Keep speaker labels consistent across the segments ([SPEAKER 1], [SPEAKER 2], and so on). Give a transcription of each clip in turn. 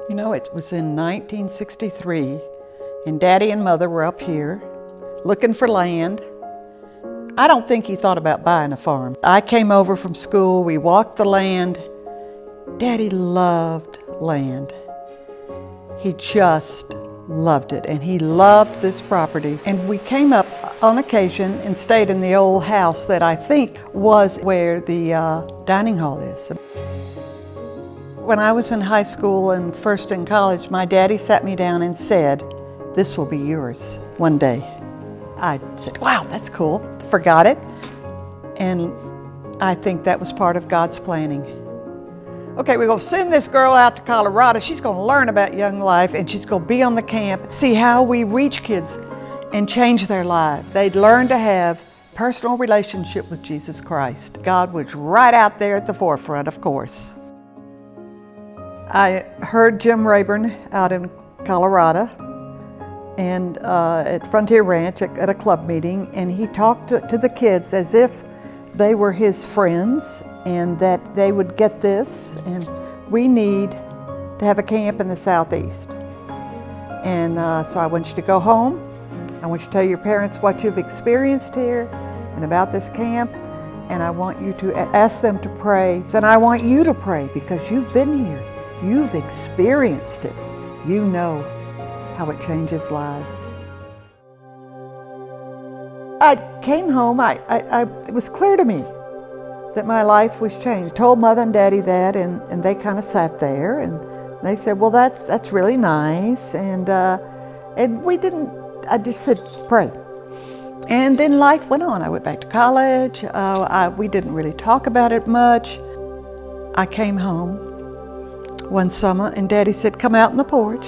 [SPEAKER 1] You know, it was in 1963, and Daddy and Mother were up here looking for land. I don't think he thought about buying a farm. I came over from school, we walked the land. Daddy loved land. He just loved it, and he loved this property. And we came up on occasion and stayed in the old house that I think was where the dining hall is. When I was in high school and first in college, my daddy sat me down and said, "This will be yours one day." I said, "Wow, that's cool." Forgot it. And I think that was part of God's planning. Okay, we're going to send this girl out to Colorado. She's going to learn about Young Life, and she's going to be on the camp, see how we reach kids and change their lives. They'd learn to have personal relationship with Jesus Christ. God was right out there at the forefront, of course. I heard Jim Rayburn out in Colorado and at Frontier Ranch at a club meeting, and he talked to the kids as if they were his friends and that they would get this, and we need to have a camp in the Southeast. And so I want you to go home. I want you to tell your parents what you've experienced here and about this camp, and I want you to ask them to pray. And I want you to pray because you've been here. You've experienced it. You know how it changes lives. I came home, it was clear to me that my life was changed. I told Mother and Daddy that, and they kind of sat there and they said, "Well, that's really nice." And we didn't, I just said, "Pray." And then life went on. I went back to college. We didn't really talk about it much. I came home one summer and Daddy said, "Come out on the porch.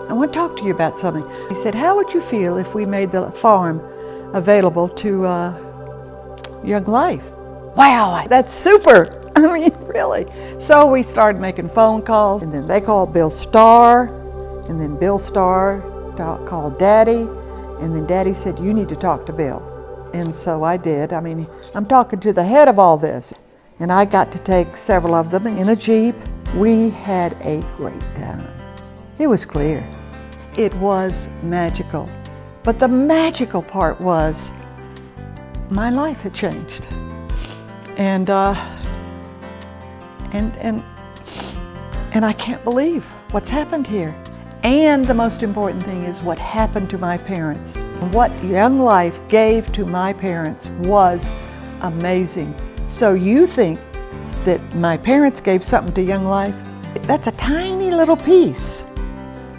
[SPEAKER 1] I want to talk to you about something." He said, "How would you feel if we made the farm available to Young Life?" Wow, that's super. I mean, really. So we started making phone calls, and then they called Bill Starr, and then Bill Starr called Daddy, and then Daddy said, "You need to talk to Bill." And so I did. I mean, I'm talking to the head of all this, and I got to take several of them in a Jeep. We had a great time. It was clear. It was magical. But the magical part was my life had changed. And I can't believe what's happened here. And the most important thing is what happened to my parents. What Young Life gave to my parents was amazing. So you think that my parents gave something to Young Life? That's a tiny little piece.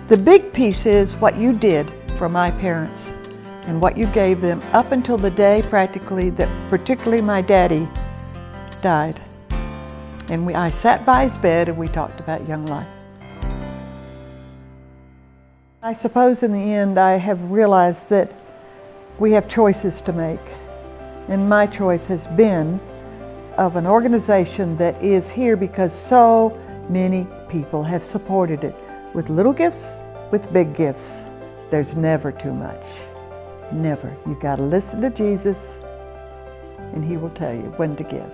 [SPEAKER 1] The big piece is what you did for my parents and what you gave them up until the day practically that particularly my daddy died. And I sat by his bed and we talked about Young Life. I suppose in the end I have realized that we have choices to make. And my choice has been of an organization that is here because so many people have supported it with little gifts, with big gifts. There's never too much. Never. You got to listen to Jesus and he will tell you when to give.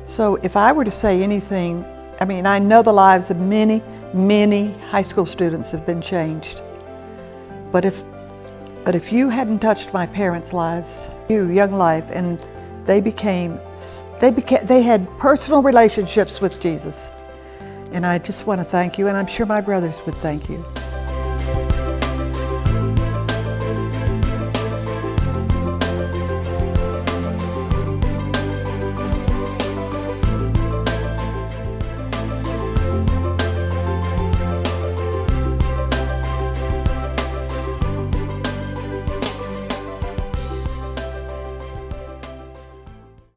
[SPEAKER 1] So if I were to say anything, I mean, I know the lives of many, many high school students have been changed. But if you hadn't touched my parents' lives, Young Life, and they had personal relationships with Jesus. And I just want to thank you, and I'm sure my brothers would thank you.